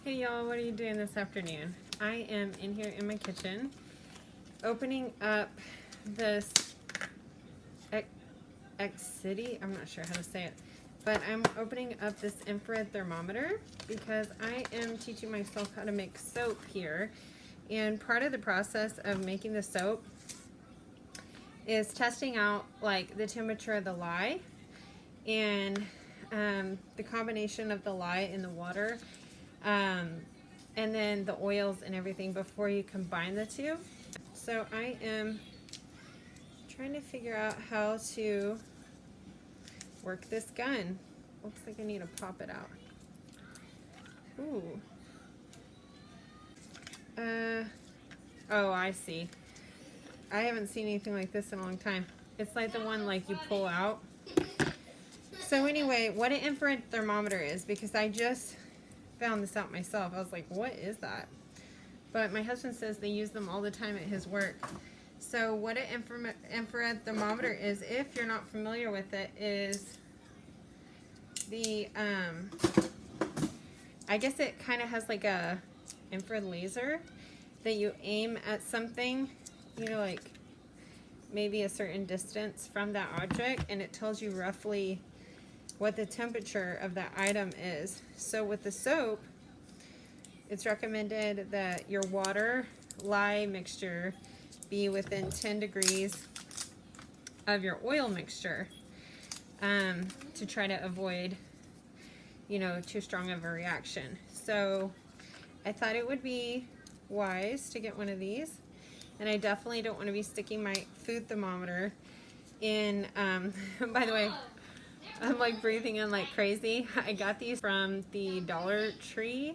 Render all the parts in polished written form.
Hey y'all, what are you doing this afternoon? I am in here in my kitchen opening up this X-City, I'm not sure how to say it, but I'm opening up this infrared thermometer because I am teaching myself how to make soap here. And part of the process of making the soap is testing out like the temperature of the lye and the combination of the lye in the water, and then the oils and everything before you combine the two. So I am trying to figure out how to work this gun. Looks like I need to pop it out. Ooh. Oh, I see. I haven't seen anything like this in a long time. It's like the one like you pull out. So anyway, what an infrared thermometer is, because I just found this out myself. I was like, what is that? But my husband says they use them all the time at his work. So what an infrared thermometer is, if you're not familiar with it, is the, I guess it kind of has like a infrared laser that you aim at something, you know, like maybe a certain distance from that object, and it tells you roughly what the temperature of that item is. So with the soap, it's recommended that your water lye mixture be within 10 degrees of your oil mixture, to try to avoid, you know, too strong of a reaction. So I thought it would be wise to get one of these, and I definitely don't want to be sticking my food thermometer in, by the way, I'm like breathing in like crazy. I got these from the Dollar Tree,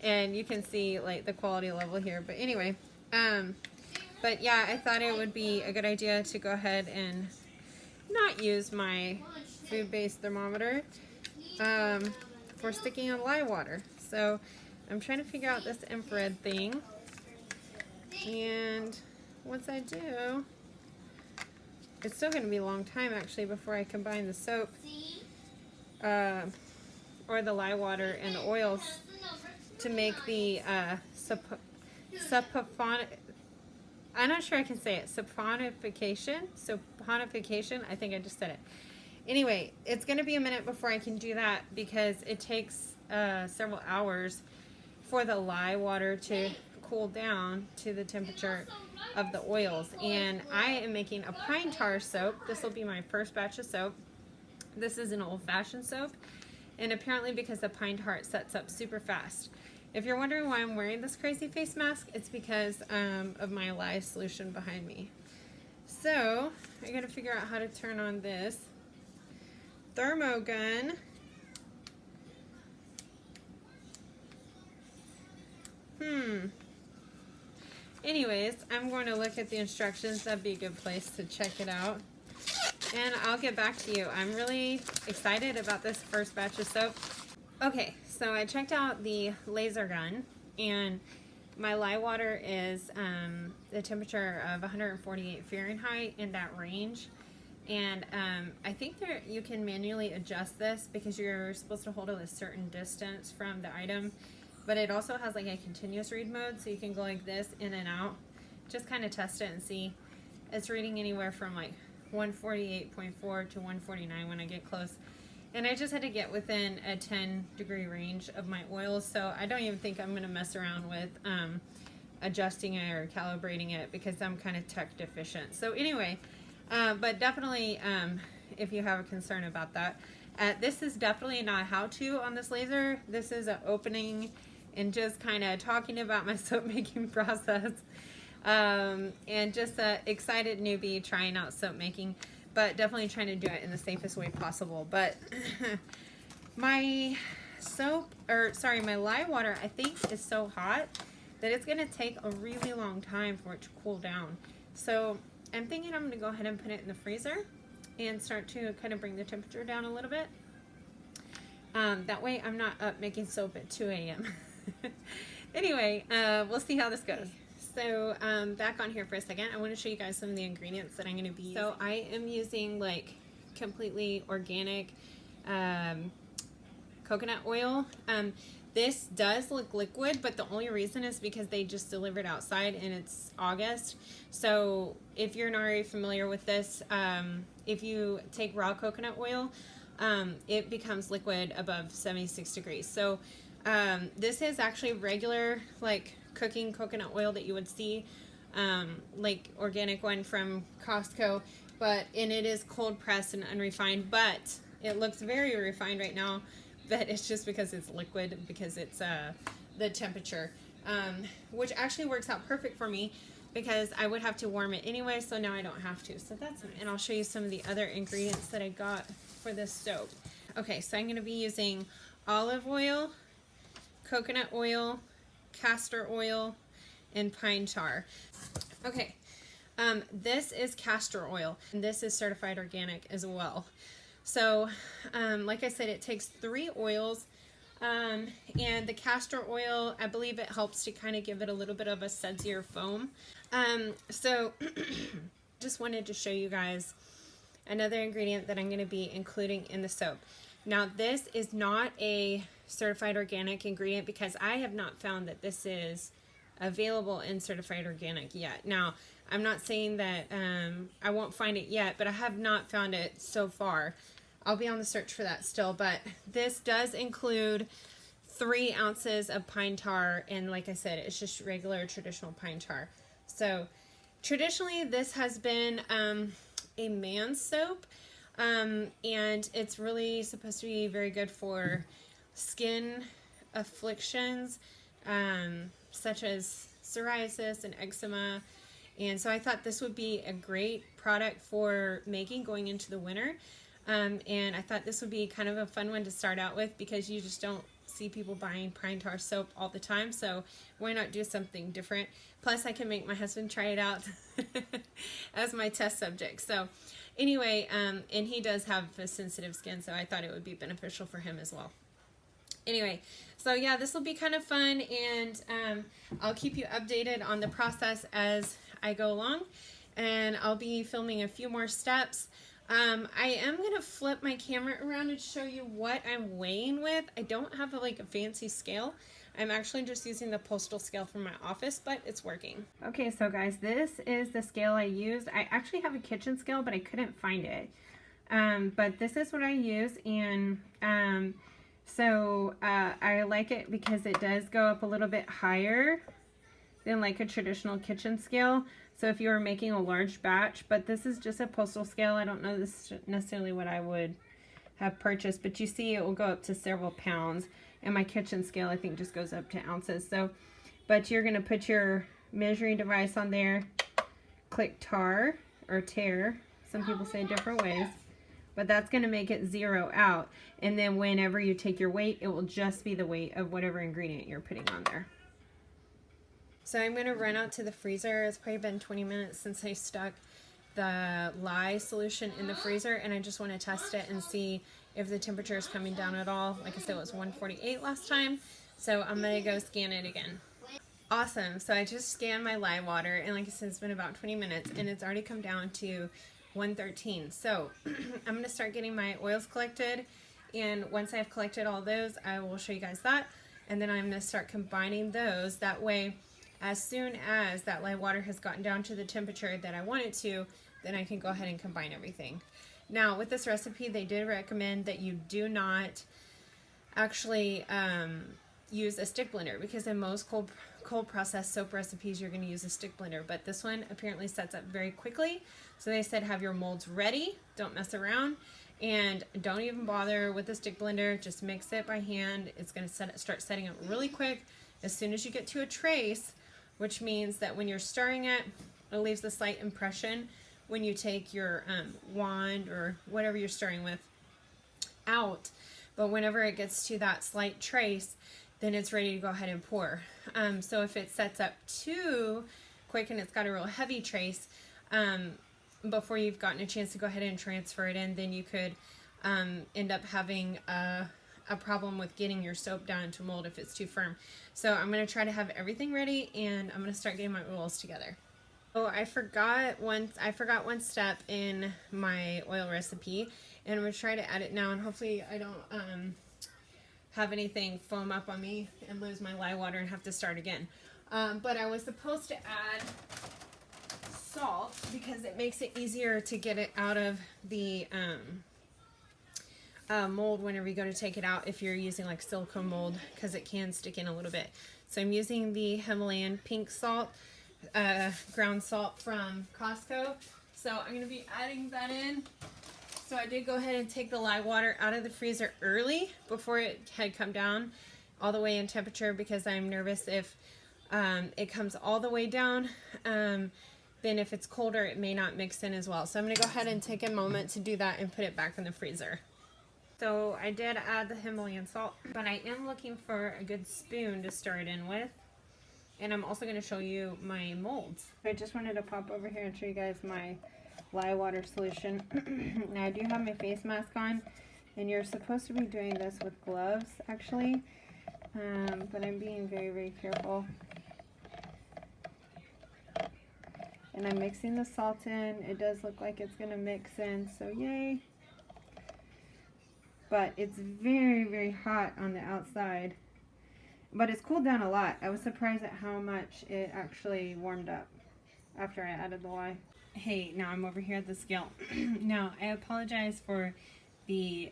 and you can see like the quality level here. But anyway, but yeah, I thought it would be a good idea to go ahead and not use my food-based thermometer for sticking on lye water. So I'm trying to figure out this infrared thing, and once I do, it's still going to be a long time actually before I combine the soap or the lye water and the oils to make the I'm not sure I can say it. Saponification. I think I just said it. Anyway, it's going to be a minute before I can do that, because it takes several hours for the lye water to cool down to the temperature of the oils. And I am making a pine tar soap. This will be my first batch of soap. This is an old-fashioned soap, and apparently because the pine tar, it sets up super fast. If you're wondering why I'm wearing this crazy face mask, it's because of my lye solution behind me. So I gotta figure out how to turn on this thermo gun. Anyways, I'm going to look at the instructions. That'd be a good place to check it out, and I'll get back to you. I'm really excited about this first batch of soap. Okay, so I checked out the laser gun, and my lye water is the temperature of 148 Fahrenheit, in that range. And I think you can manually adjust this because you're supposed to hold it a certain distance from the item. But it also has like a continuous read mode, so you can go like this, in and out. Just kind of test it and see. It's reading anywhere from like 148.4 to 149 when I get close. And I just had to get within a 10-degree range of my oils, so I don't even think I'm going to mess around with adjusting it or calibrating it, because I'm kind of tech deficient. So anyway, but definitely if you have a concern about that, this is definitely not how-to on this laser. This is an opening and just kind of talking about my soap making process, and just an excited newbie trying out soap making, but definitely trying to do it in the safest way possible. But my my lye water, I think, is so hot that it's going to take a really long time for it to cool down. So I'm thinking I'm going to go ahead and put it in the freezer and start to kind of bring the temperature down a little bit. That way I'm not up making soap at 2 a.m. Anyway, we'll see how this goes. So back on here for a second, I want to show you guys some of the ingredients that I'm going to be using. So I am using like completely organic coconut oil. This does look liquid, but the only reason is because they just delivered outside and it's August. So if you're not already familiar with this, if you take raw coconut oil, it becomes liquid above 76 degrees. So this is actually regular, like cooking coconut oil that you would see, like organic one from Costco, and it is cold pressed and unrefined, but it looks very refined right now. But it's just because it's liquid, because it's the temperature, which actually works out perfect for me because I would have to warm it anyway, so now I don't have to. So that's nice. And I'll show you some of the other ingredients that I got for this soap. Okay, so I'm going to be using olive oil, coconut oil, castor oil, and pine tar. Okay, this is castor oil, and this is certified organic as well. So, like I said, it takes 3 oils, and the castor oil, I believe it helps to kind of give it a little bit of a sudzier foam. So, just wanted to show you guys another ingredient that I'm going to be including in the soap. Now, this is not a certified organic ingredient because I have not found that this is available in certified organic yet. Now, I'm not saying that I won't find it yet, but I have not found it so far. I'll be on the search for that still, but this does include 3 ounces of pine tar, and like I said, it's just regular traditional pine tar. So traditionally this has been a man's soap, and it's really supposed to be very good for skin afflictions, such as psoriasis and eczema. And so I thought this would be a great product for making going into the winter. And I thought this would be kind of a fun one to start out with because you just don't see people buying pine tar soap all the time. So why not do something different? Plus I can make my husband try it out as my test subject. So anyway, and he does have a sensitive skin, so I thought it would be beneficial for him as well. Anyway, so yeah, this will be kind of fun, and I'll keep you updated on the process as I go along, and I'll be filming a few more steps. I am going to flip my camera around and show you what I'm weighing with. I don't have a fancy scale. I'm actually just using the postal scale from my office, but it's working. Okay, so guys, this is the scale I used. I actually have a kitchen scale, but I couldn't find it. But this is what I use, and I like it because it does go up a little bit higher than like a traditional kitchen scale. So if you were making a large batch, but this is just a postal scale. I don't know this is necessarily what I would have purchased, but you see it will go up to several pounds. And my kitchen scale, I think, just goes up to ounces. So, but you're going to put your measuring device on there, click tar or tear. Some people say different ways, but that's going to make it 0 out. And then whenever you take your weight, it will just be the weight of whatever ingredient you're putting on there. So I'm going to run out to the freezer. It's probably been 20 minutes since I stuck the lye solution in the freezer, and I just want to test it and see if the temperature is coming down at all. Like I said, it was 148 last time, so I'm going to go scan it again. Awesome. So I just scanned my lye water, and like I said, it's been about 20 minutes, and it's already come down to 113. So I'm going to start getting my oils collected, and once I've collected all those, I will show you guys that, and then I'm going to start combining those. That way, as soon as that lye water has gotten down to the temperature that I want it to, then I can go ahead and combine everything. Now, with this recipe, they did recommend that you do not actually use a stick blender, because in most cold processed soap recipes, you're going to use a stick blender, but this one apparently sets up very quickly. So they said have your molds ready, don't mess around, and don't even bother with the stick blender. Just mix it by hand. It's going to start setting up really quick as soon as you get to a trace, which means that when you're stirring it, it leaves a slight impression when you take your wand or whatever you're stirring with out. But whenever it gets to that slight trace, then it's ready to go ahead and pour. So if it sets up too quick and it's got a real heavy trace, before you've gotten a chance to go ahead and transfer it in, then you could end up having a problem with getting your soap down into mold if it's too firm. So I'm going to try to have everything ready, and I'm going to start getting my oils together. Oh, I forgot one step in my oil recipe, and I'm going to try to add it now, and hopefully I don't have anything foam up on me and lose my lye water and have to start again. But I was supposed to add salt because it makes it easier to get it out of the mold whenever you go to take it out if you're using like silicone mold, because it can stick in a little bit. So I'm using the Himalayan pink salt, ground salt from Costco. So I'm going to be adding that in. So I did go ahead and take the lye water out of the freezer early before it had come down all the way in temperature, because I'm nervous if it comes all the way down, then if it's colder it may not mix in as well. So I'm going to go ahead and take a moment to do that and put it back in the freezer. So I did add the Himalayan salt, but I am looking for a good spoon to stir it in with. And I'm also going to show you my molds. I just wanted to pop over here and show you guys my lye water solution. Now I do have my face mask on, and you're supposed to be doing this with gloves actually, but I'm being very, very careful. And I'm mixing the salt in. It does look like it's going to mix in, so yay. But it's very, very hot on the outside. But it's cooled down a lot. I was surprised at how much it actually warmed up after I added the lye. Hey, now I'm over here at the scale. Now, I apologize for the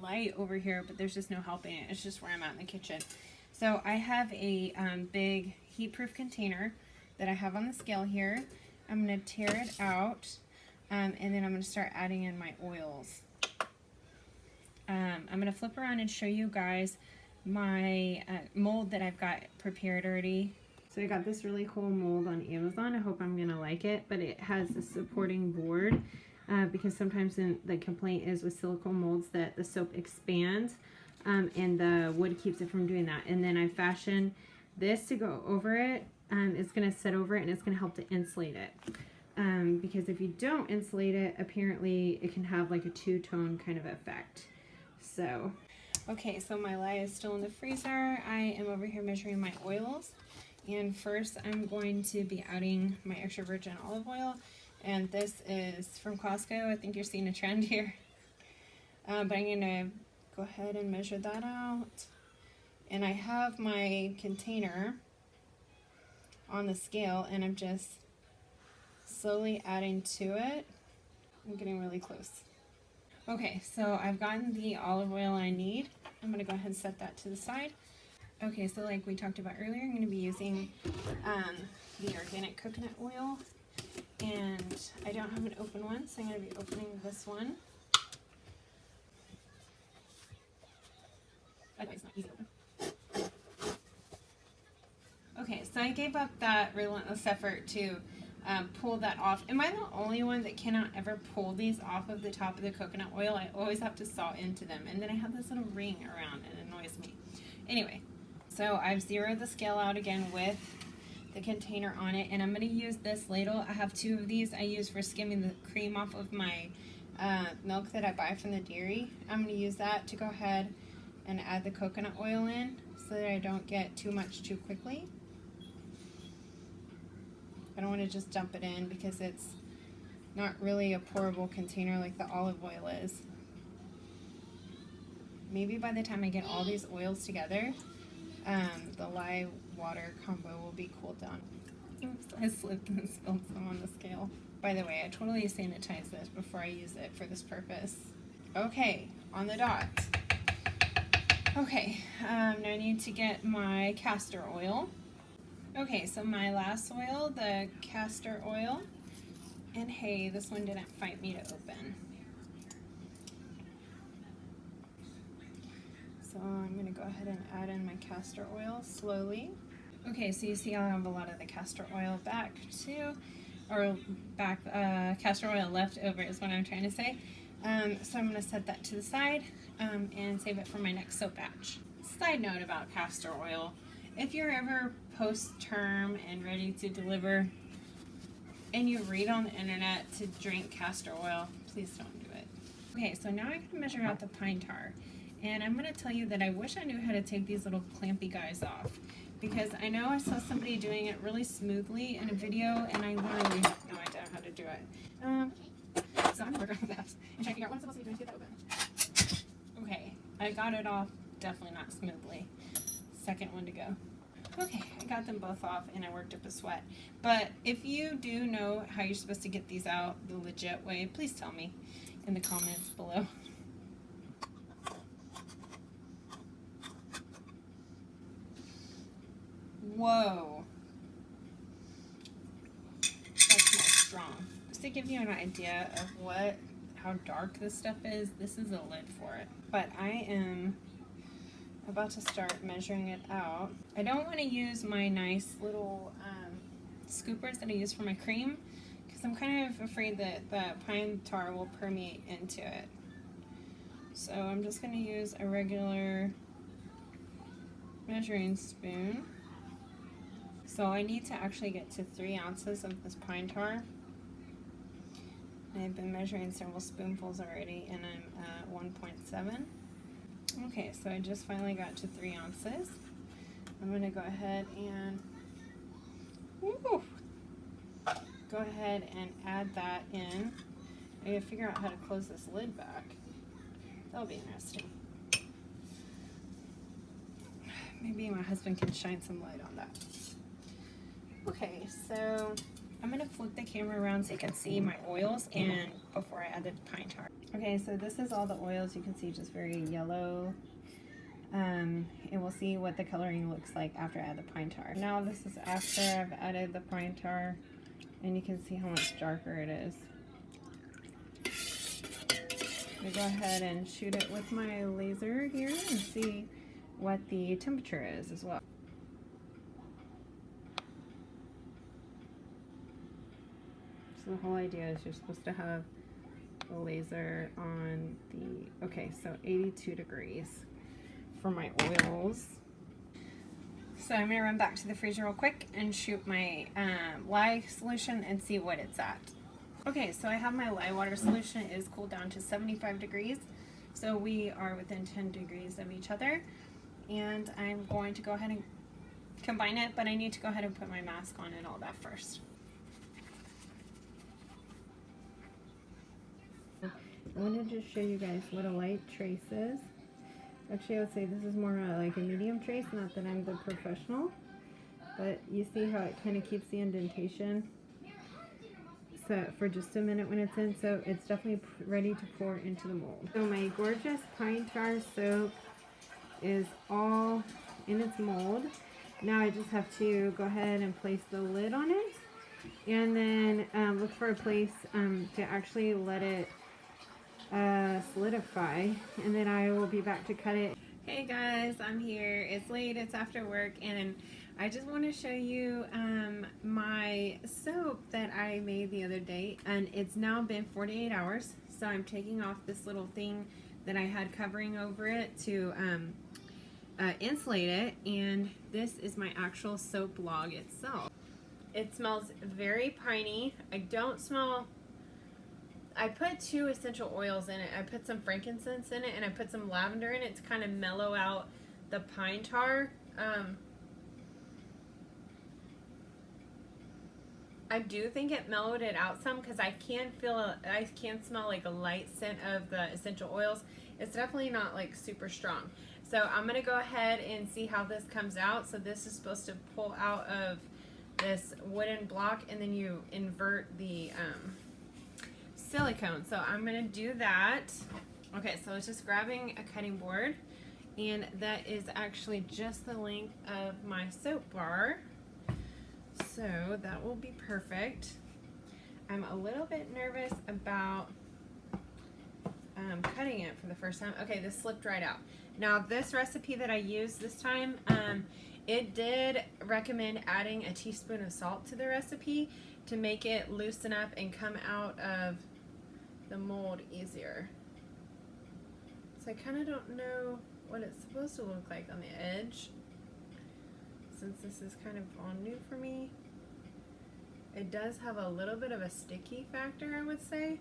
light over here, but there's just no helping it. It's just where I'm at in the kitchen. So I have a big heat-proof container that I have on the scale here. I'm going to tear it out, and then I'm going to start adding in my oils. I'm going to flip around and show you guys my mold that I've got prepared already. So I got this really cool mold on Amazon. I hope I'm going to like it, but it has a supporting board because sometimes the complaint is with silicone molds that the soap expands and the wood keeps it from doing that. And then I fashioned this to go over it. It's going to set over it, and it's going to help to insulate it. Because if you don't insulate it, apparently it can have like a two-tone kind of effect. So, okay, so my lye is still in the freezer. I am over here measuring my oils. And first I'm going to be adding my extra virgin olive oil. And this is from Costco. I think you're seeing a trend here. But I'm going to go ahead and measure that out. And I have my container on the scale, and I'm just slowly adding to it. I'm getting really close. Okay, so I've gotten the olive oil I need. I'm going to go ahead and set that to the side. Okay, so like we talked about earlier, I'm going to be using the organic coconut oil, and I don't have an open one, so I'm going to be opening this one. By the way, it's not easy to open. Okay, so I gave up that relentless effort to pull that off. Am I the only one that cannot ever pull these off of the top of the coconut oil? I always have to saw into them, and then I have this little ring around, and it annoys me. Anyway, so I've zeroed the scale out again with the container on it, and I'm going to use this ladle. I have two of these I use for skimming the cream off of my milk that I buy from the dairy. I'm going to use that to go ahead and add the coconut oil in so that I don't get too much too quickly. I don't want to just dump it in because it's not really a pourable container like the olive oil is. Maybe by the time I get all these oils together, the lye water combo will be cooled down. Oops, I slipped and spilled some on the scale. By the way, I totally sanitize this before I use it for this purpose. Okay, on the dot. Okay, now I need to get my castor oil. Okay, so my last oil, the castor oil, and hey, this one didn't fight me to open. So I'm going to go ahead and add in my castor oil slowly. Okay, so you see I have a lot of the castor oil back too, or castor oil left over is what I'm trying to say. So I'm going to set that to the side and save it for my next soap batch. Side note about castor oil. If you're ever post-term and ready to deliver and you read on the internet to drink castor oil, please don't do it. Okay, so now I'm going to measure out the pine tar. And I'm going to tell you that I wish I knew how to take these little clampy guys off, because I know I saw somebody doing it really smoothly in a video, and I literally have no idea how to do it. So I'm going to work on that and try to figure out what's supposed to be doing to get that open. Okay. I got it off, definitely not smoothly. Second one to go. Okay, I got them both off and I worked up a sweat. But if you do know how you're supposed to get these out the legit way, please tell me in the comments below. Whoa. That's more strong. Just to give you an idea of how dark this stuff is, this is a lid for it. But I am about to start measuring it out. I don't want to use my nice little scoopers that I use for my cream because I'm kind of afraid that the pine tar will permeate into it. So I'm just going to use a regular measuring spoon. So I need to actually get to 3 ounces of this pine tar. I've been measuring several spoonfuls already and I'm at 1.7. Okay, so I just finally got to 3 ounces. I'm going to go ahead and go ahead and add that in. I gotta figure out how to close this lid back. That'll be interesting. Maybe my husband can shine some light on that. Okay, so I'm going to flip the camera around so you can see my oils and before I add the pine tar. Okay, so this is all the oils. You can see just very yellow. And we'll see what the coloring looks like after I add the pine tar. Now this is after I've added the pine tar and you can see how much darker it is. I'm going to go ahead and shoot it with my laser here and see what the temperature is as well. So the whole idea is you're supposed to have the laser on the, okay, so 82 degrees for my oils. So I'm going to run back to the freezer real quick and shoot my lye solution and see what it's at. Okay, so I have my lye water solution. It is cooled down to 75 degrees. So we are within 10 degrees of each other. And I'm going to go ahead and combine it, but I need to go ahead and put my mask on and all that first. I wanted to show you guys what a light trace is. Actually, I would say this is more like a medium trace, not that I'm the professional. But you see how it kind of keeps the indentation set for just a minute when it's in. So it's definitely ready to pour into the mold. So my gorgeous pine tar soap is all in its mold. Now I just have to go ahead and place the lid on it. And then look for a place to actually let it solidify, and then I will be back to cut it. Hey guys, I'm here. It's late, it's after work, and I just want to show you my soap that I made the other day, and it's now been 48 hours. So I'm taking off this little thing that I had covering over it to insulate it, and this is my actual soap log itself. It smells very piney. I put 2 essential oils in it. I put some frankincense in it and I put some lavender in it to kind of mellow out the pine tar. I do think it mellowed it out some because I can smell like a light scent of the essential oils. It's definitely not like super strong. So I'm going to go ahead and see how this comes out. So this is supposed to pull out of this wooden block and then you invert the silicone. So I'm going to do that. Okay, so it's just grabbing a cutting board, and that is actually just the length of my soap bar. So that will be perfect. I'm a little bit nervous about cutting it for the first time. Okay, this slipped right out. Now this recipe that I used this time, it did recommend adding a teaspoon of salt to the recipe to make it loosen up and come out of the mold easier. So I kind of don't know what it's supposed to look like on the edge, since this is kind of all new for me. It does have a little bit of a sticky factor, I would say,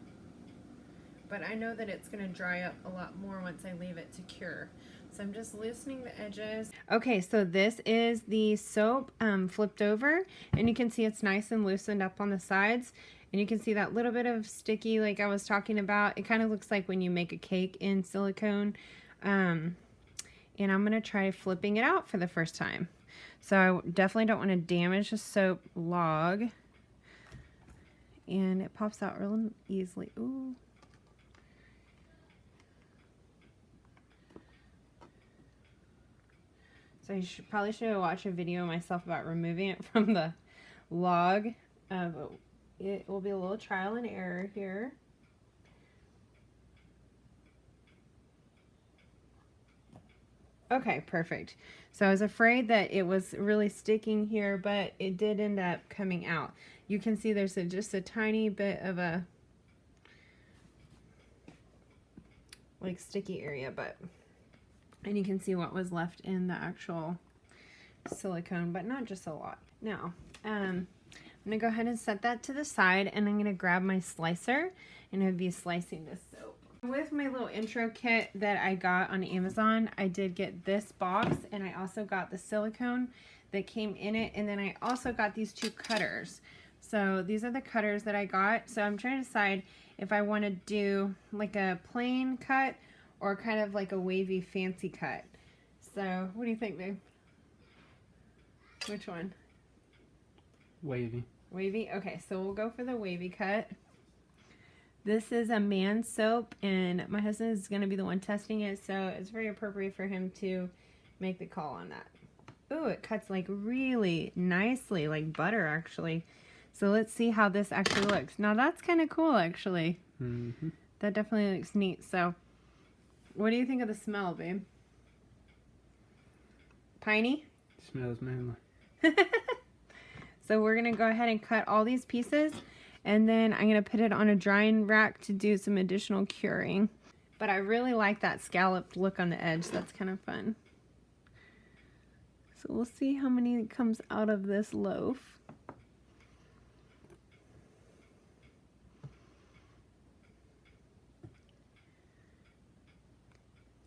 but I know that it's going to dry up a lot more once I leave it to cure. So I'm just loosening the edges. Okay, so this is the soap flipped over, and you can see it's nice and loosened up on the sides. And you can see that little bit of sticky like I was talking about. It kind of looks like when you make a cake in silicone. And I'm going to try flipping it out for the first time. So I definitely don't want to damage the soap log. And it pops out real easily. Ooh. So I probably should watch a video of myself about removing it from the log. But it will be a little trial and error here. Okay, perfect. So I was afraid that it was really sticking here, but it did end up coming out. You can see there's just a tiny bit of a like sticky area, and you can see what was left in the actual silicone, but not just a lot. Now, I'm gonna go ahead and set that to the side, and I'm gonna grab my slicer and I'll be slicing this soap. With my little intro kit that I got on Amazon, I did get this box, and I also got the silicone that came in it, and then I also got these 2 cutters. So these are the cutters that I got. So I'm trying to decide if I want to do like a plain cut or kind of like a wavy fancy cut. So what do you think, babe? Which one? Wavy. Wavy? Okay, so we'll go for the wavy cut. This is a man soap, and my husband is going to be the one testing it, so it's very appropriate for him to make the call on that. Ooh, it cuts like really nicely, like butter actually. So let's see how this actually looks. Now that's kind of cool actually. Mm-hmm. That definitely looks neat. So what do you think of the smell, babe? Piney? Smells manly. So we're going to go ahead and cut all these pieces, and then I'm going to put it on a drying rack to do some additional curing. But I really like that scalloped look on the edge. That's kind of fun. So we'll see how many comes out of this loaf.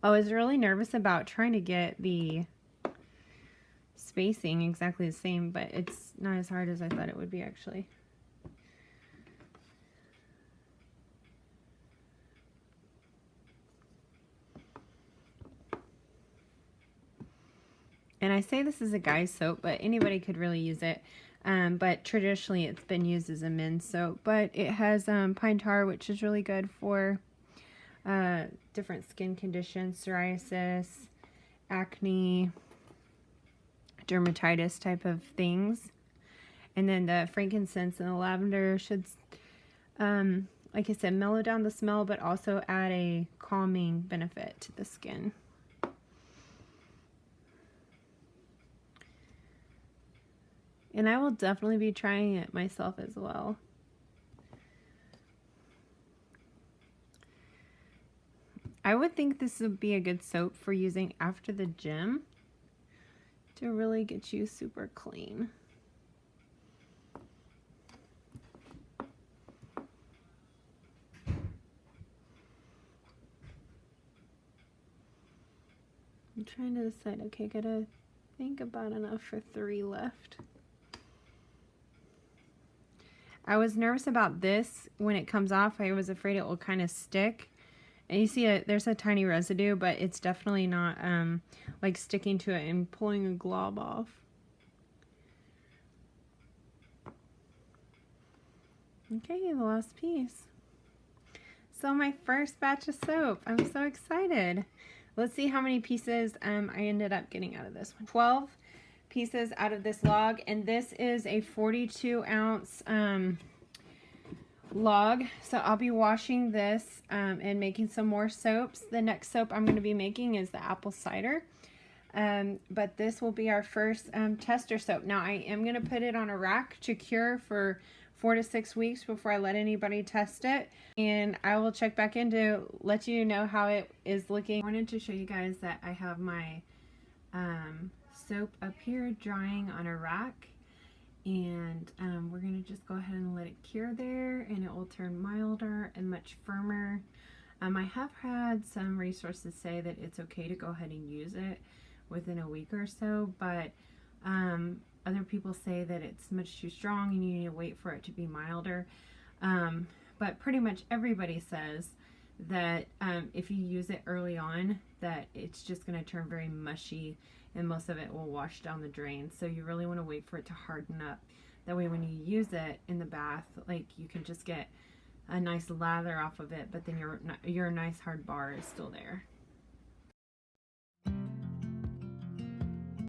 I was really nervous about trying to get the spacing exactly the same, but it's not as hard as I thought it would be actually. And I say this is a guy's soap, but anybody could really use it. But traditionally it's been used as a men's soap. But it has pine tar, which is really good for different skin conditions, psoriasis, acne, dermatitis type of things. And then the frankincense and the lavender should, like I said, mellow down the smell, but also add a calming benefit to the skin. And I will definitely be trying it myself as well. I would think this would be a good soap for using after the gym to really get you super clean. I'm trying to decide, okay, gotta think about enough for 3 left. I was nervous about this when it comes off. I was afraid it will kind of stick. And you see there's a tiny residue, but it's definitely not like sticking to it and pulling a glob off. Okay, the last piece. So my first batch of soap. I'm so excited. Let's see how many pieces I ended up getting out of this one. 12 pieces out of this log, and this is a 42 ounce log. So I'll be washing this and making some more soaps. The next soap I'm going to be making is the apple cider, but this will be our first tester soap. Now I am going to put it on a rack to cure for 4 to 6 weeks before I let anybody test it, and I will check back in to let you know how it is looking. I wanted to show you guys that I have my soap up here drying on a rack, and we're going to just go ahead and let it cure there, and it will turn milder and much firmer. I have had some resources say that it's okay to go ahead and use it within a week or so, but other people say that it's much too strong and you need to wait for it to be milder. But pretty much everybody says that if you use it early on, that it's just going to turn very mushy and most of it will wash down the drain. So you really want to wait for it to harden up. That way when you use it in the bath, like you can just get a nice lather off of it, but then your nice hard bar is still there.